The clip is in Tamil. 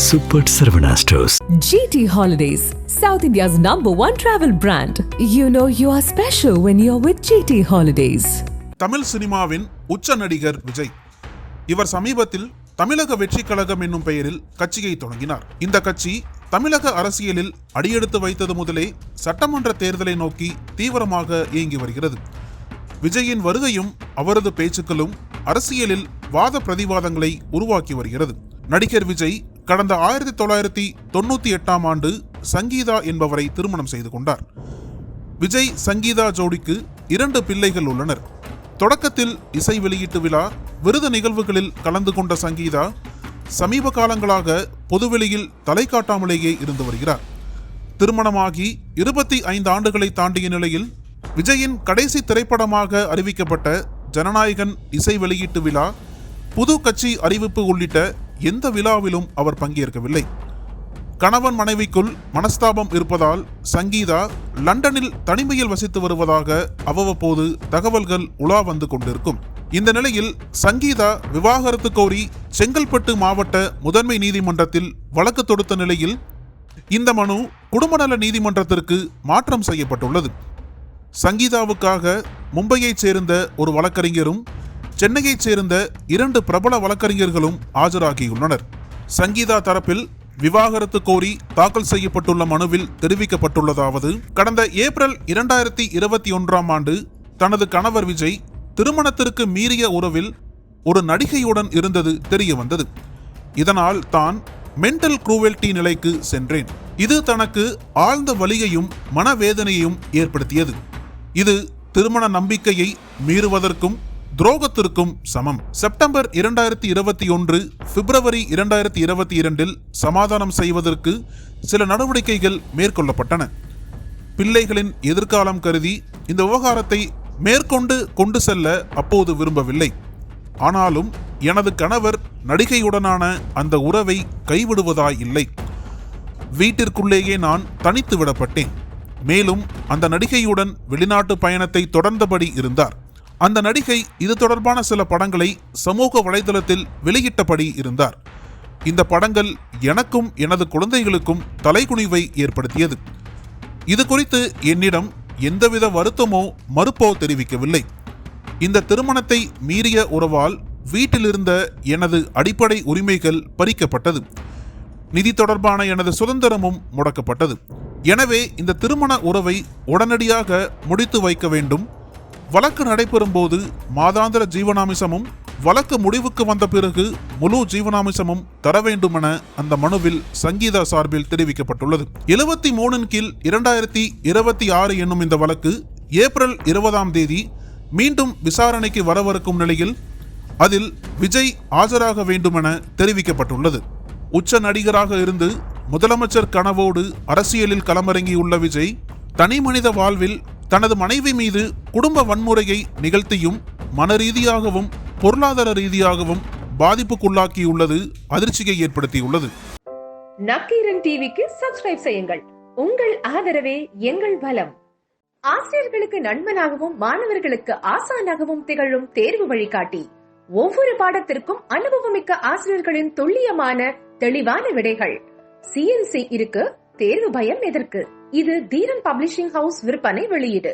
Super Saravana Stores. GT Holidays, South India's #1 travel brand. You know you are special when you're with GT Holidays. Tamil சினிமாவின் உச்ச நடிகர் விஜய். இவர் சமீபத்தில் தமிழக வெற்றி கழகம் என்னும் பெயரில் கட்சியை தொடங்கினார். இந்த கட்சி தமிழக அரசியலில் அடியெடுத்து வைத்தது முதலே சட்டமன்ற தேர்தலை நோக்கி தீவிரமாக இயங்கி வருகிறது. விஜயின் வருகையும் அவரது பேச்சுக்களும் அரசியலில் வாத பிரதிவாதங்களை உருவாக்கி வருகிறது. நடிகர் விஜய் கடந்த 1998ஆம் ஆண்டு சங்கீதா என்பவரை திருமணம் செய்து கொண்டார். விஜய் சங்கீதா ஜோடிக்கு 2 பிள்ளைகள் உள்ளனர். தொடக்கத்தில் இசை வெளியீட்டு விழா, விருது நிகழ்வுகளில் கலந்து கொண்ட சங்கீதா சமீப காலங்களாக பொதுவெளியில் தலை காட்டாமலேயே இருந்து வருகிறார். திருமணமாகி 25 ஆண்டுகளை தாண்டிய நிலையில் விஜயின் கடைசி திரைப்படமாக அறிவிக்கப்பட்ட ஜனநாயகன் இசை வெளியீட்டு விழா, புது கட்சி அறிவிப்பு உள்ளிட்ட எந்த விழாவிலும் அவர் பங்கேற்கவில்லை. கணவன் மனைவிக்குள் மனஸ்தாபம் இருப்பதால் சங்கீதா லண்டனில் தனிமையில் வசித்து வருவதாக அவ்வப்போது தகவல்கள் உலா வந்து கொண்டிருக்கும். இந்த நிலையில் சங்கீதா விவாகரத்து கோரி செங்கல்பட்டு மாவட்ட முதன்மை நீதிமன்றத்தில் வழக்கு தொடுத்த நிலையில் இந்த மனு குடும்பநல நீதிமன்றத்திற்கு மாற்றம் செய்யப்பட்டுள்ளது. சங்கீதாவுக்காக மும்பையைச் சேர்ந்த ஒரு வழக்கறிஞரும் சென்னையைச் சேர்ந்த 2 பிரபல வழக்கறிஞர்களும் ஆஜராகியுள்ளனர். சங்கீதா தரப்பில் விவாகரத்து கோரி தாக்கல் செய்யப்பட்டுள்ள மனுவில் தெரிவிக்கப்பட்டுள்ளதாவது: கடந்த ஏப்ரல் 2021ஆம் ஆண்டு தனது கணவர் விஜய் திருமணத்திற்கு மீறிய உறவில் ஒரு நடிகையுடன் இருந்தது தெரிய வந்தது. இதனால் தான் மென்டல் குரூவல்டி நிலைக்கு சென்றேன். இது தனக்கு ஆழ்ந்த வலியையும் மனவேதனையையும் ஏற்படுத்தியது. இது திருமண நம்பிக்கையை மீறுவதற்கும் துரோகத்திற்கும் சமம். செப்டம்பர் 2021, பிப்ரவரி 2022இல் சமாதானம் செய்வதற்கு சில நடவடிக்கைகள் மேற்கொள்ளப்பட்டன. பிள்ளைகளின் எதிர்காலம் கருதி இந்த விவகாரத்தை மேற்கொண்டு கொண்டு செல்ல அப்போது விரும்பவில்லை. ஆனாலும் எனது கணவர் நடிகையுடனான அந்த உறவை கைவிடுவதாய் இல்லை. வீட்டிற்குள்ளேயே நான் தனித்து விடப்பட்டேன். மேலும் அந்த நடிகையுடன் வெளிநாட்டு பயணத்தை தொடர்ந்தபடி இருந்தார். அந்த நடிகை இது தொடர்பான சில படங்களை சமூக வலைதளத்தில் வெளியிட்டபடி இருந்தார். இந்த படங்கள் எனக்கும் எனது குழந்தைகளுக்கும் தலைகுனிவை ஏற்படுத்தியது. இது குறித்து என்னிடம் எந்தவித வருத்தமோ மறுப்போ தெரிவிக்கவில்லை. இந்த திருமணத்தை மீறிய உறவால் வீட்டிலிருந்த எனது அடிப்படை உரிமைகள் பறிக்கப்பட்டது. நிதி தொடர்பான எனது சுதந்திரமும் முடக்கப்பட்டது. எனவே இந்த திருமண உறவை உடனடியாக முடித்து வைக்க வேண்டும். வழக்கு நடைபெறும் போது மாதாந்திர ஜீவனாம்சமும், வழக்கு முடிவுக்கு வந்த பிறகு முழு ஜீவனாம்சமும் தர வேண்டுமென அந்த மனுவில் சங்கீதா சார்பில் தெரிவிக்கப்பட்டுள்ளது. 73 கீழ் 2026 என்னும் இந்த வழக்கு ஏப்ரல் 20ஆம் தேதி மீண்டும் விசாரணைக்கு வரவிருக்கும் நிலையில் அதில் விஜய் ஆஜராக வேண்டுமென தெரிவிக்கப்பட்டுள்ளது. உச்ச நடிகராக இருந்து முதலமைச்சர் கனவோடு அரசியலில் களமிறங்கியுள்ள விஜய் தனி மனித வாழ்வில் தனது மனைவி மீது குடும்ப வன்முறையை நிகழ்த்தியும் மனரீதியாகவும் பொருளாதார ரீதியாகவும் பாதிப்புக்குள்ளாக்கியுள்ளது அதிர்ச்சியை ஏற்படுத்தியுள்ளது. நக்கீரன் டிவிக்கு சப்ஸ்கிரைப் செய்யுங்கள். உங்கள் ஆதரவே எங்கள் பலம். ஆசிரியர்களுக்கு நண்பனாகவும் மாணவர்களுக்கு ஆசானாகவும் திகழும் தேர்வு வழிகாட்டி. ஒவ்வொரு பாடத்திற்கும் அனுபவமிக்க ஆசிரியர்களின் துல்லியமான தெளிவான விடைகள். CNC இருக்கு, தேர்வு பயம் எதற்கு? இது தீரன் பப்ளிஷிங் ஹவுஸ் விற்பனை வெளியீடு.